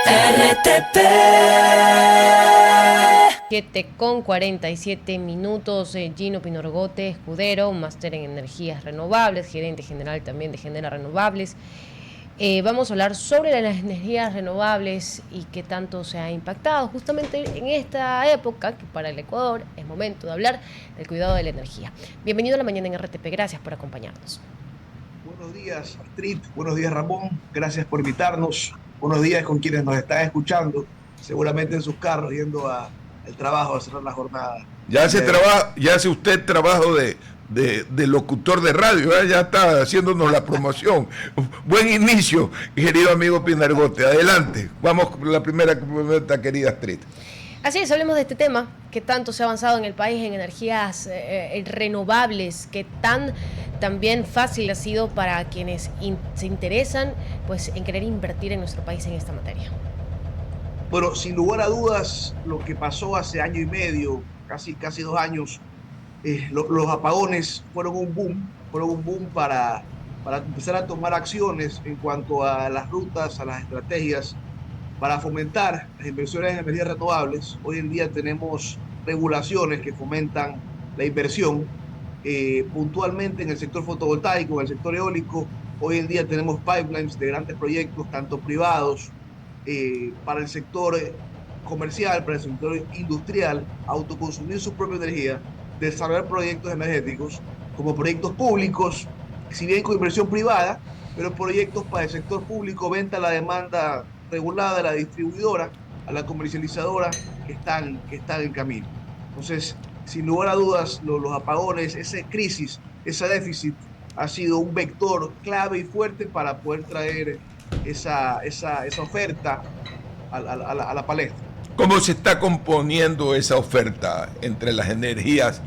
RTP. 7:47. Gino Pinorgote, escudero, máster en energías renovables, gerente general también de Genera Renovables. Vamos a hablar sobre las energías renovables y qué tanto se ha impactado justamente en esta época, que para el Ecuador es momento de hablar del cuidado de la energía. Bienvenido a la mañana en RTP, gracias por acompañarnos. Buenos días, Astrid. Buenos días, Ramón. Gracias por invitarnos. Buenos días con quienes nos están escuchando, seguramente en sus carros, yendo al trabajo a cerrar la jornada. Ya hace usted trabajo de locutor de radio, ¿eh? Ya está haciéndonos la promoción. Buen inicio, querido amigo Pinargote. Adelante. Vamos con la primera pregunta, querida Astrid. Así es, hablemos de este tema, que tanto se ha avanzado en el país en energías renovables, que también fácil ha sido para quienes se interesan pues, en querer invertir en nuestro país en esta materia. Bueno, sin lugar a dudas, lo que pasó hace año y medio, casi 2 años, los apagones fueron un boom para empezar a tomar acciones en cuanto a las rutas, a las estrategias para fomentar las inversiones en energías renovables. Hoy en día tenemos regulaciones que fomentan la inversión, puntualmente en el sector fotovoltaico, en el sector eólico. Hoy en día tenemos pipelines de grandes proyectos, tanto privados, para el sector comercial, para el sector industrial, autoconsumir su propia energía, desarrollar proyectos energéticos, como proyectos públicos, si bien con inversión privada, pero proyectos para el sector público, venta a la demanda regulada, a la distribuidora, a la comercializadora, que están en camino. Entonces, sin lugar a dudas, los apagones, esa crisis, ese déficit, ha sido un vector clave y fuerte para poder traer esa oferta a la palestra. ¿Cómo se está componiendo esa oferta entre las energías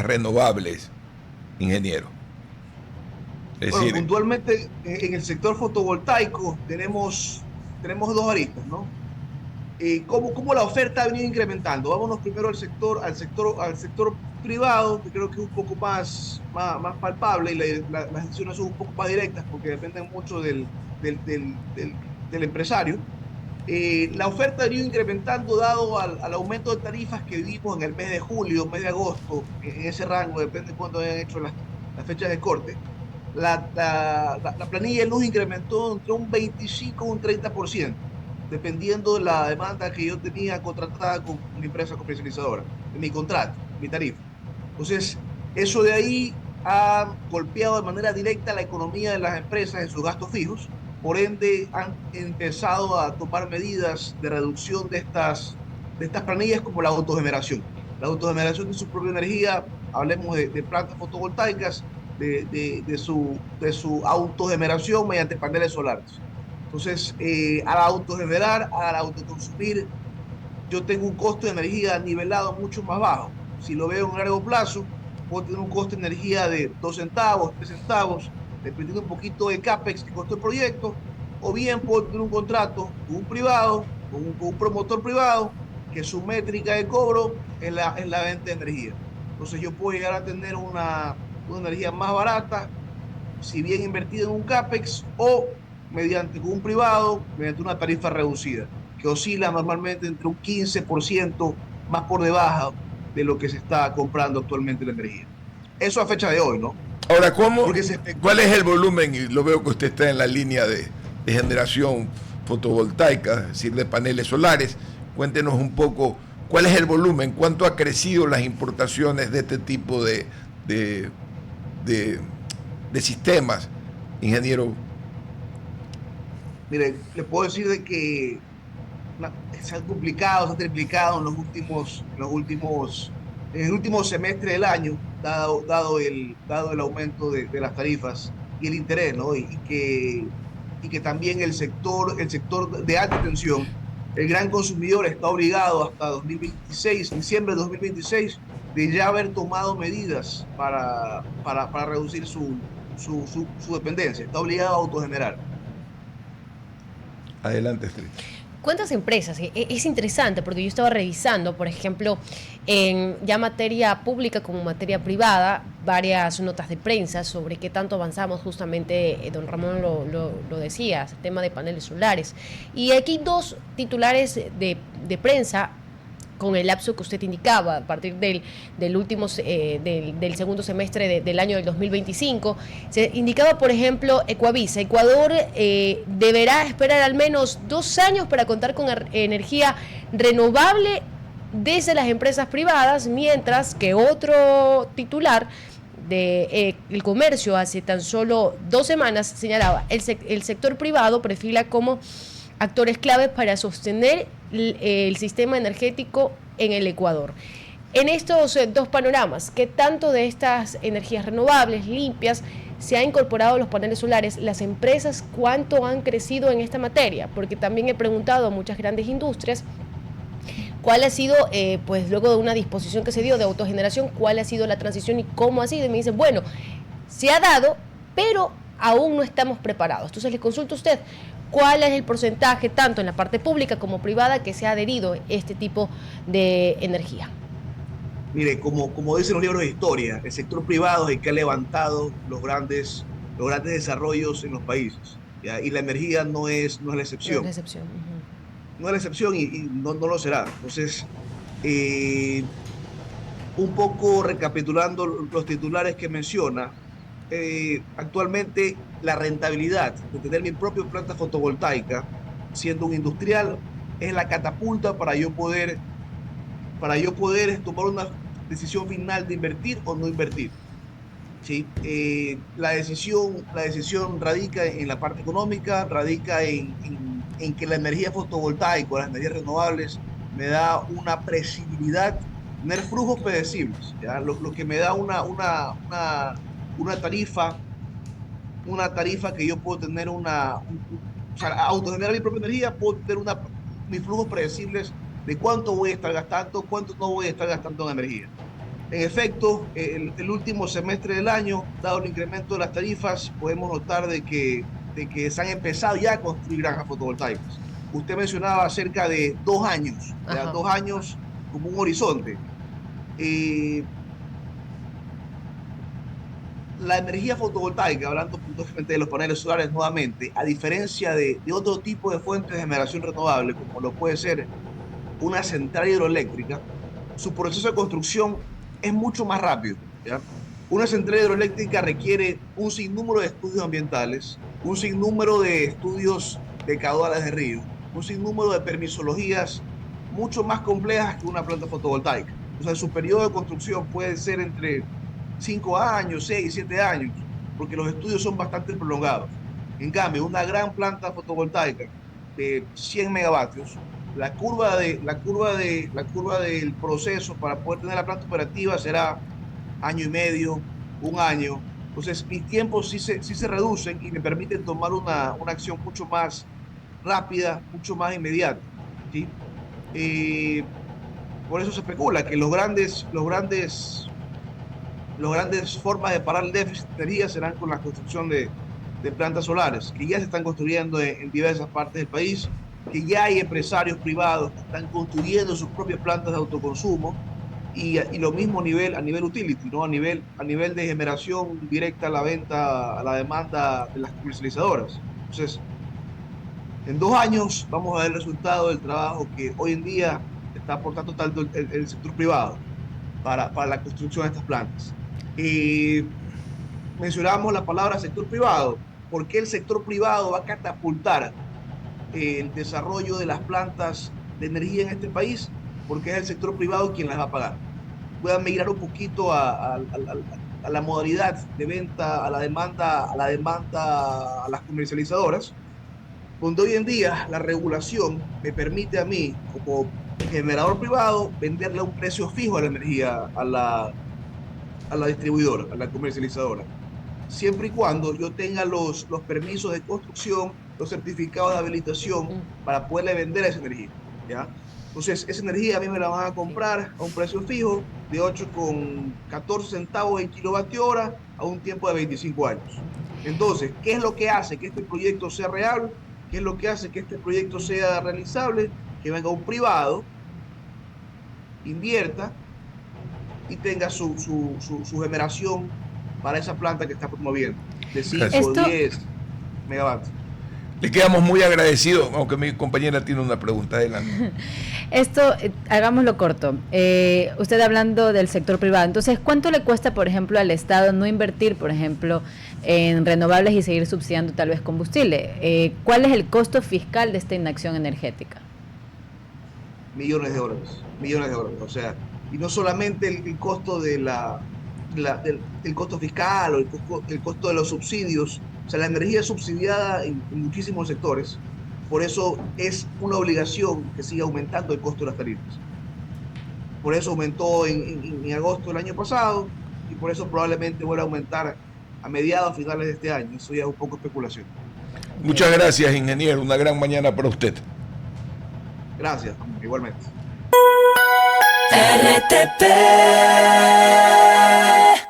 renovables, ingeniero? Bueno, puntualmente en el sector fotovoltaico tenemos dos aristas, ¿no? ¿Cómo la oferta ha venido incrementando? Vámonos primero al sector privado, que creo que es un poco más palpable, y las decisiones son un poco más directas porque dependen mucho del empresario. La oferta ha venido incrementando dado al aumento de tarifas que vimos en el mes de julio, mes de agosto, en ese rango, depende de cuándo hayan hecho las fechas de corte. La planilla de luz incrementó entre un 25 y un 30%, dependiendo de la demanda que yo tenía contratada con una empresa comercializadora, en mi contrato, mi tarifa. Entonces, eso de ahí ha golpeado de manera directa la economía de las empresas en sus gastos fijos. Por ende, han empezado a tomar medidas de reducción de estas planillas, como la autogeneración. La autogeneración de su propia energía, hablemos de plantas fotovoltaicas, de su autogeneración mediante paneles solares. Entonces, al autogenerar, al autoconsumir, yo tengo un costo de energía nivelado mucho más bajo. Si lo veo en un largo plazo, puedo tener un costo de energía de 2 centavos, 3 centavos, dependiendo un poquito de CAPEX que costó el proyecto, o bien puedo tener un contrato con un privado, con un promotor privado, que su métrica de cobro es la venta de energía. Entonces yo puedo llegar a tener una energía más barata, si bien invertida en un CAPEX, o mediante con un privado, mediante una tarifa reducida, que oscila normalmente entre un 15% más por debajo de lo que se está comprando actualmente la energía. Eso a fecha de hoy, ¿no? Ahora, Porque ¿cuál es el volumen? Y lo veo que usted está en la línea de generación fotovoltaica, es decir, de paneles solares. Cuéntenos un poco cuál es el volumen, cuánto ha crecido las importaciones de este tipo de sistemas, ingeniero. Mire, le puedo decir de que se han duplicado, se han triplicado en el último semestre del año, dado el aumento de las tarifas y el interés, ¿no? Y que también el sector de alta tensión, el gran consumidor está obligado hasta 2026, diciembre de 2026, de ya haber tomado medidas para reducir su dependencia. Está obligado a autogenerar. Adelante, Street. ¿Cuántas empresas? Es interesante porque yo estaba revisando, por ejemplo, en ya materia pública como materia privada, varias notas de prensa sobre qué tanto avanzamos, justamente don Ramón lo decía, el tema de paneles solares. Y aquí dos titulares de prensa con el lapso que usted indicaba, a partir del último del segundo semestre del año del 2025, se indicaba, por ejemplo, Ecuavisa. Ecuador deberá esperar al menos 2 años para contar con energía renovable desde las empresas privadas, mientras que otro titular de el comercio hace tan solo 2 semanas señalaba el sector privado perfila como actores claves para sostener el sistema energético en el Ecuador. En estos dos panoramas, ¿qué tanto de estas energías renovables, limpias, se ha incorporado los paneles solares? Las empresas, ¿cuánto han crecido en esta materia? Porque también he preguntado a muchas grandes industrias cuál ha sido, pues luego de una disposición que se dio de autogeneración, cuál ha sido la transición y cómo ha sido. Y me dicen, bueno, se ha dado, pero aún no estamos preparados. Entonces le consulto a usted, ¿cuál es el porcentaje, tanto en la parte pública como privada, que se ha adherido a este tipo de energía? Mire, como dicen los libros de historia, el sector privado es el que ha levantado los grandes desarrollos en los países, ¿ya? Y la energía no es la excepción. No es la excepción. No es la excepción y no lo será. Entonces, un poco recapitulando los titulares que menciona, actualmente la rentabilidad de tener mi propia planta fotovoltaica, siendo un industrial, es la catapulta para yo poder tomar una decisión final de invertir o no invertir. ¿Sí? La decisión radica en la parte económica, radica en que la energía fotovoltaica, las energías renovables, me da una previsibilidad, tener flujos predecibles, ¿ya? Lo que me da una tarifa que yo puedo tener o sea, autogenerar mi propia energía, puedo tener mis flujos predecibles de cuánto voy a estar gastando, cuánto no voy a estar gastando en energía. En efecto, el último semestre del año, dado el incremento de las tarifas, podemos notar de que se han empezado ya a construir granjas fotovoltaicas. Usted mencionaba cerca de 2 años, ¿ya? 2 años como un horizonte. La energía fotovoltaica, hablando puntualmente de los paneles solares nuevamente, a diferencia de otro tipo de fuentes de generación renovable, como lo puede ser una central hidroeléctrica, su proceso de construcción es mucho más rápido, ¿ya? Una central hidroeléctrica requiere un sinnúmero de estudios ambientales, un sinnúmero de estudios de caudales de río, un sinnúmero de permisologías mucho más complejas que una planta fotovoltaica. O sea, su periodo de construcción puede ser entre 5 años, 6, 7 años, porque los estudios son bastante prolongados. En cambio, una gran planta fotovoltaica de 100 megavatios, la curva del proceso para poder tener la planta operativa será año y medio, 1 año. Entonces, mis tiempos sí se reducen y me permiten tomar una acción mucho más rápida, mucho más inmediata, ¿sí? Por eso se especula que los grandes formas de parar el déficit de energía serán con la construcción de plantas solares, que ya se están construyendo en diversas partes del país, que ya hay empresarios privados que están construyendo sus propias plantas de autoconsumo, y lo mismo a nivel utility, ¿no? A nivel de generación directa a la venta, a la demanda de las comercializadoras. Entonces, en 2 años vamos a ver el resultado del trabajo que hoy en día está aportando tanto el sector privado para la construcción de estas plantas. Mencionamos la palabra sector privado. ¿Por qué el sector privado va a catapultar el desarrollo de las plantas de energía en este país? Porque es el sector privado quien las va a pagar. Voy a migrar un poquito a la modalidad de venta, a la demanda a las comercializadoras, donde hoy en día la regulación me permite a mí, como generador privado, venderle a un precio fijo a la energía a la distribuidora, a la comercializadora, siempre y cuando yo tenga los permisos de construcción, los certificados de habilitación para poderle vender esa energía, ¿ya? Entonces, esa energía a mí me la van a comprar a un precio fijo de 8,14 centavos en kilovatio hora a un tiempo de 25 años. Entonces, ¿qué es lo que hace que este proyecto sea real? que es lo que hace que este proyecto sea realizable, que venga un privado, invierta y tenga su generación para esa planta que está promoviendo, de 5 o 10 megavatios. Le quedamos muy agradecidos, aunque mi compañera tiene una pregunta. Adelante. Esto, hagámoslo corto. Usted hablando del sector privado, entonces, ¿cuánto le cuesta, por ejemplo, al Estado no invertir, por ejemplo, en renovables y seguir subsidiando tal vez combustible? ¿Cuál es el costo fiscal de esta inacción energética? Millones de dólares. O sea, y no solamente el costo del costo fiscal o el costo de los subsidios. O sea, la energía es subsidiada en muchísimos sectores. Por eso es una obligación que siga aumentando el costo de las tarifas. Por eso aumentó en agosto del año pasado y por eso probablemente vuelva a aumentar a mediados, finales de este año. Eso ya es un poco especulación. Muchas gracias, ingeniero. Una gran mañana para usted. Gracias, igualmente. RTP